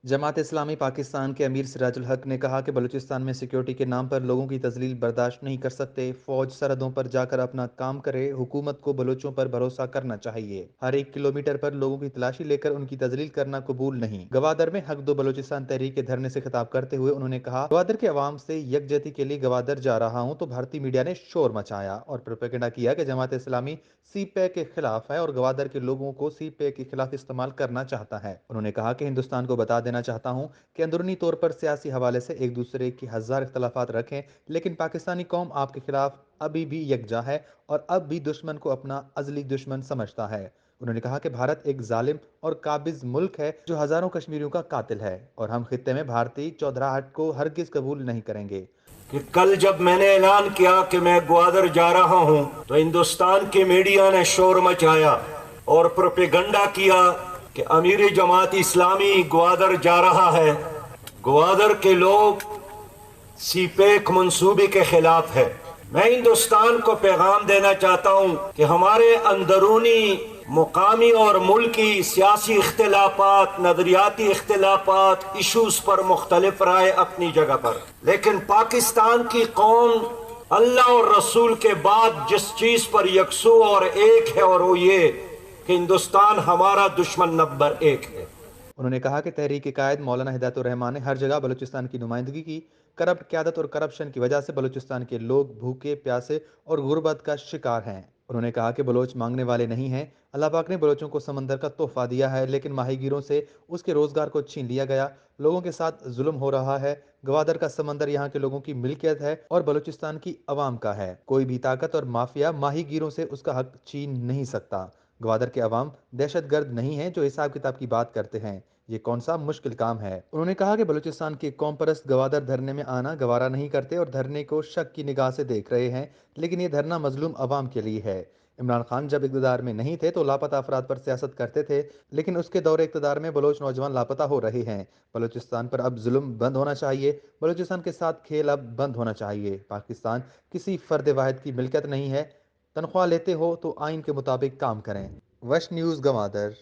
जमात इस्लामी पाकिस्तान के अमीर सिराज उल हक ने कहा कि बलूचिस्तान में सिक्योरिटी के नाम पर लोगों की तजलील बर्दाश्त नहीं कर सकते। फौज सरहदों पर जाकर अपना काम करे, हुकूमत को बलूचों पर भरोसा करना चाहिए। हर 1 किलोमीटर पर लोगों की तलाशी लेकर उनकी तजलील करना कबूल नहीं। गवादर में हक दो बलूचिस्तान तहरीक के धरने से खिताब करते हुए उन्होंने कहा, गवादर के अवाम से यकजहती के लिए गवादर जा रहा हूँ तो भारतीय मीडिया ने शोर मचाया और प्रोपेगेंडा किया कि जमात इस्लामी सी पैक के खिलाफ है और गवादर के लोगों को सी पैक के खिलाफ इस्तेमाल करना चाहता है। उन्होंने कहा कि हिंदुस्तान को बता देना चाहता हूं कि अंदरूनी तौर पर सियासी हवाले से एक दूसरे की हजार इख्तलाफात रखें, लेकिन पाकिस्तानी कौम आपके खिलाफ अभी भी यकजा है और अब भी दुश्मन को अपना अजली दुश्मन समझता है। उन्होंने कहा कि भारत एक जालिम और काबिज मुल्क है जो हजारों कश्मीरियों का कातिल है और हम खित्ते में भारतीय चौधराहट को हरगिज कबूल नहीं करेंगे। कि कल जब मैंने ऐलान किया कि मैं ग्वादर जा रहा हूं तो हिंदुस्तान की मीडिया ने शोर मचाया और प्रोपेगेंडा किया कि अमीर जमात इस्लामी ग्वादर जा रहा है। ग्वादर के लोग सीपेक मंसूबे के खिलाफ है। मैं हिंदुस्तान को पैगाम देना चाहता हूं कि हमारे अंदरूनी मुकामी और मुल्की सियासी इख्तिलाफात, नजरियाती इख्तिलाफात, इशूज पर मुख्तलिफ राय अपनी जगह पर, लेकिन पाकिस्तान की कौम अल्लाह और रसूल के बाद जिस चीज पर यकसू और एक है और वो ये कि हिंदुस्तान हमारा दुश्मन नंबर 1 है। उन्होंने कहा कि तहरीक कायद मौलाना हिदायतुर रहमान ने हर जगह बलूचिस्तान की नुमाइंदगी की। करप्ट क़यादत और करप्शन की वजह से बलूचिस्तान के लोग भूखे प्यासे और गुर्बत का शिकार हैं। उन्होंने कहा कि बलोच मांगने वाले नहीं हैं। अल्लाह पाक ने बलोचों को समंदर का तोहफा दिया है, लेकिन माहीगीरों से उसके रोजगार को छीन लिया गया। लोगों के साथ जुल्म हो रहा है। गवादर का समंदर यहाँ के लोगों की मिल्कियत है और बलूचिस्तान की अवाम का है। कोई भी ताकत और माफिया माहीगीरों से उसका हक छीन नहीं सकता। ग्वादर के अवाम दहशतगर्द नहीं है जो हिसाब किताब की बात करते हैं। ये कौन सा मुश्किल काम है। उन्होंने कहा कि बलूचिस्तान के कौम परस्त गवादर धरने में आना गवारा नहीं करते और धरने को शक की निगाह से देख रहे हैं, लेकिन ये धरना मजलूम अवाम के लिए है। इमरान खान जब इक़्तिदार में नहीं थे तो लापता अफराद पर सियासत करते थे, लेकिन उसके दौरे इक़्तिदार में बलोच नौजवान लापता हो रहे हैं। बलूचिस्तान पर अब जुल्म बंद होना चाहिए। बलूचिस्तान के साथ खेल अब बंद होना चाहिए। पाकिस्तान किसी फर्द वाहिद की मिल्कियत नहीं है। तनख्वाह लेते हो तो आइन के मुताबिक काम करें। वश न्यूज़ गवादर।